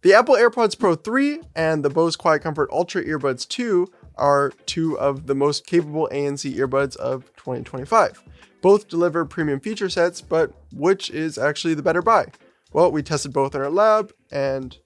The Apple AirPods Pro 3 and the Bose QuietComfort Ultra Earbuds 2 are two of the most capable ANC earbuds of 2025. Both deliver premium feature sets, but which is actually the better buy? Well, we tested both in our lab, and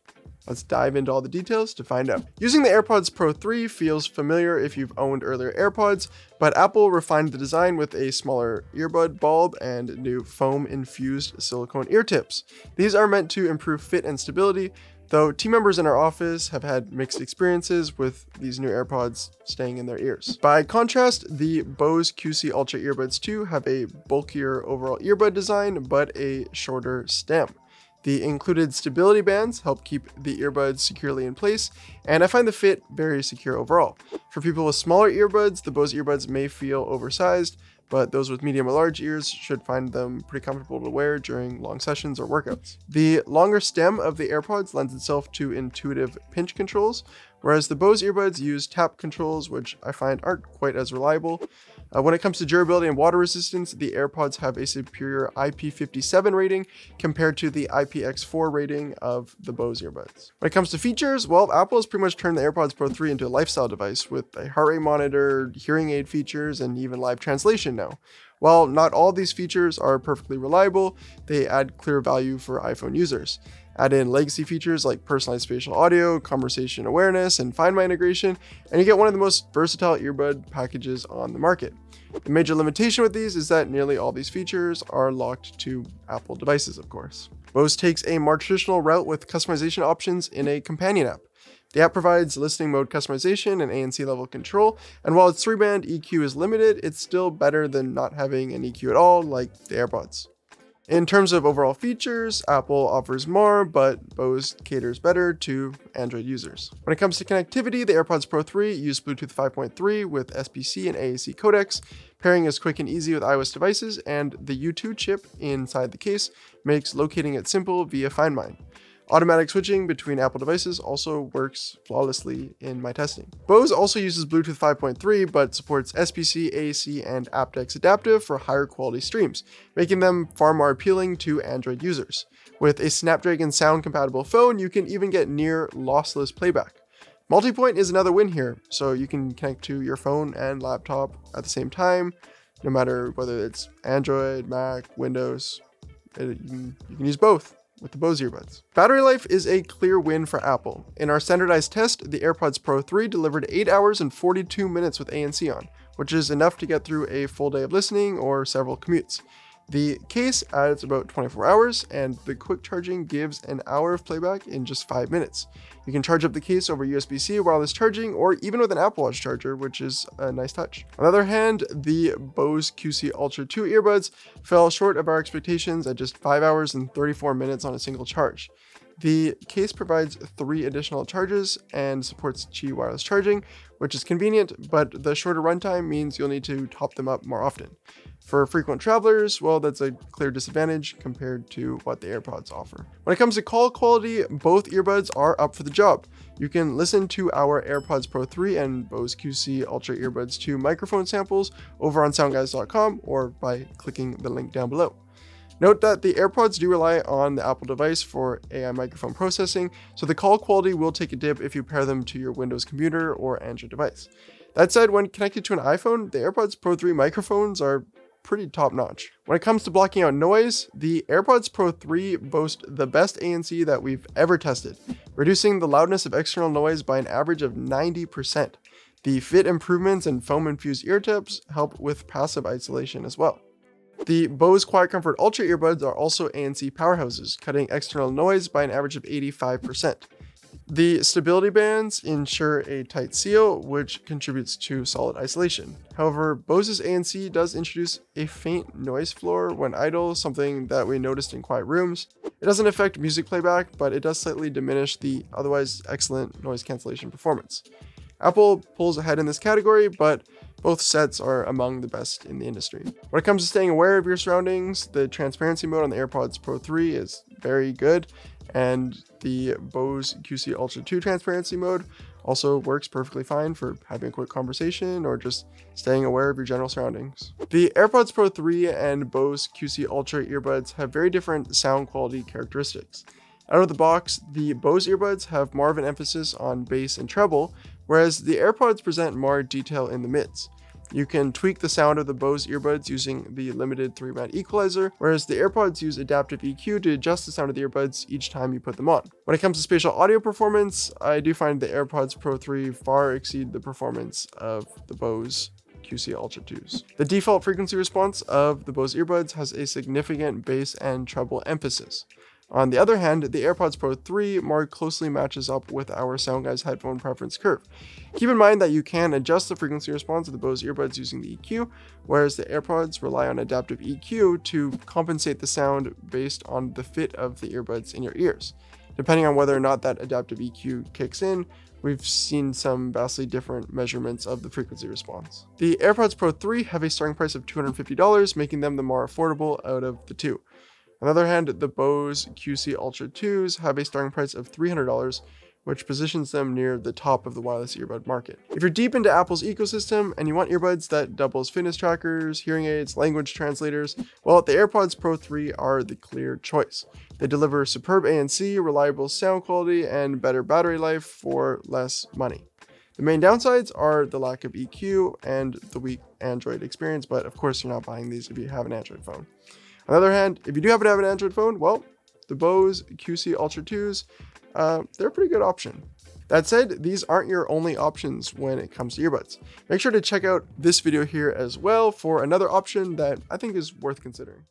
let's dive into all the details to find out. Using the AirPods Pro 3 feels familiar if you've owned earlier AirPods, but Apple refined the design with a smaller earbud bulb and new foam-infused silicone ear tips. These are meant to improve fit and stability, though team members in our office have had mixed experiences with these new AirPods staying in their ears. By contrast, the Bose QC Ultra Earbuds 2 have a bulkier overall earbud design, but a shorter stem. The included stability bands help keep the earbuds securely in place, and I find the fit very secure overall. For people with smaller earbuds, the Bose earbuds may feel oversized, but those with medium or large ears should find them pretty comfortable to wear during long sessions or workouts. The longer stem of the AirPods lends itself to intuitive pinch controls, whereas the Bose earbuds use tap controls, which I find aren't quite as reliable. When it comes to durability and water resistance, the AirPods have a superior IP57 rating compared to the IPX4 rating of the Bose earbuds. When it comes to features, well, Apple has pretty much turned the AirPods Pro 3 into a lifestyle device with a heart rate monitor, hearing aid features, and even live translation now. While not all these features are perfectly reliable, they add clear value for iPhone users. Add in legacy features like personalized spatial audio, conversation awareness, and Find My integration, and you get one of the most versatile earbud packages on the market. The major limitation with these is that nearly all these features are locked to Apple devices, of course. Bose takes a more traditional route with customization options in a companion app. The app provides listening mode customization and ANC level control, and while its 3-band EQ is limited, it's still better than not having an EQ at all, like the AirPods. In terms of overall features, Apple offers more, but Bose caters better to Android users. When it comes to connectivity, the AirPods Pro 3 use Bluetooth 5.3 with SBC and AAC codecs. Pairing is quick and easy with iOS devices, and the U2 chip inside the case makes locating it simple via Find My. Automatic switching between Apple devices also works flawlessly in my testing. Bose also uses Bluetooth 5.3 but supports SBC, AAC, and aptX Adaptive for higher quality streams, making them far more appealing to Android users. With a Snapdragon sound compatible phone, you can even get near lossless playback. Multipoint is another win here, so you can connect to your phone and laptop at the same time, no matter whether it's Android, Mac, Windows. You can use both with the Bose earbuds. Battery life is a clear win for Apple. In our standardized test, the AirPods Pro 3 delivered 8 hours and 42 minutes with ANC on, which is enough to get through a full day of listening or several commutes. The case adds about 24 hours, and the quick charging gives an hour of playback in just 5 minutes. You can charge up the case over USB-C wireless charging, or even with an Apple Watch charger, which is a nice touch. On the other hand, the Bose QC Ultra 2 earbuds fell short of our expectations at just 5 hours and 34 minutes on a single charge. The case provides 3 additional charges and supports Qi wireless charging, which is convenient, but the shorter runtime means you'll need to top them up more often. For frequent travelers, well, that's a clear disadvantage compared to what the AirPods offer. When it comes to call quality, both earbuds are up for the job. You can listen to our AirPods Pro 3 and Bose QC Ultra Earbuds 2 microphone samples over on SoundGuys.com or by clicking the link down below. Note that the AirPods do rely on the Apple device for AI microphone processing, so the call quality will take a dip if you pair them to your Windows computer or Android device. That said, when connected to an iPhone, the AirPods Pro 3 microphones are pretty top-notch. When it comes to blocking out noise, the AirPods Pro 3 boast the best ANC that we've ever tested, reducing the loudness of external noise by an average of 90%. The fit improvements and foam-infused ear tips help with passive isolation as well. The Bose QuietComfort Ultra Earbuds are also ANC powerhouses, cutting external noise by an average of 85%. The stability bands ensure a tight seal, which contributes to solid isolation. However, Bose's ANC does introduce a faint noise floor when idle, something that we noticed in quiet rooms. It doesn't affect music playback, but it does slightly diminish the otherwise excellent noise cancellation performance. Apple pulls ahead in this category, but both sets are among the best in the industry. When it comes to staying aware of your surroundings, the transparency mode on the AirPods Pro 3 is very good, and the Bose QC Ultra 2 transparency mode also works perfectly fine for having a quick conversation or just staying aware of your general surroundings. The AirPods Pro 3 and Bose QC Ultra earbuds have very different sound quality characteristics. Out of the box, the Bose earbuds have more of an emphasis on bass and treble, whereas the AirPods present more detail in the mids. You can tweak the sound of the Bose earbuds using the limited 3-band equalizer, whereas the AirPods use adaptive EQ to adjust the sound of the earbuds each time you put them on. When it comes to spatial audio performance, I do find the AirPods Pro 3 far exceed the performance of the Bose QC Ultra 2s. The default frequency response of the Bose earbuds has a significant bass and treble emphasis. On the other hand, the AirPods Pro 3 more closely matches up with our SoundGuys headphone preference curve. Keep in mind that you can adjust the frequency response of the Bose earbuds using the EQ, whereas the AirPods rely on adaptive EQ to compensate the sound based on the fit of the earbuds in your ears. Depending on whether or not that adaptive EQ kicks in, we've seen some vastly different measurements of the frequency response. The AirPods Pro 3 have a starting price of $250, making them the more affordable out of the two. On the other hand, the Bose QC Ultra 2s have a starting price of $300, which positions them near the top of the wireless earbud market. If you're deep into Apple's ecosystem and you want earbuds that double as fitness trackers, hearing aids, language translators, well, the AirPods Pro 3 are the clear choice. They deliver superb ANC, reliable sound quality, and better battery life for less money. The main downsides are the lack of EQ and the weak Android experience, but of course you're not buying these if you have an Android phone. On the other hand, if you do happen to have an Android phone, well, the Bose QC Ultra 2s, they're a pretty good option. That said, these aren't your only options when it comes to earbuds. Make sure to check out this video here as well for another option that I think is worth considering.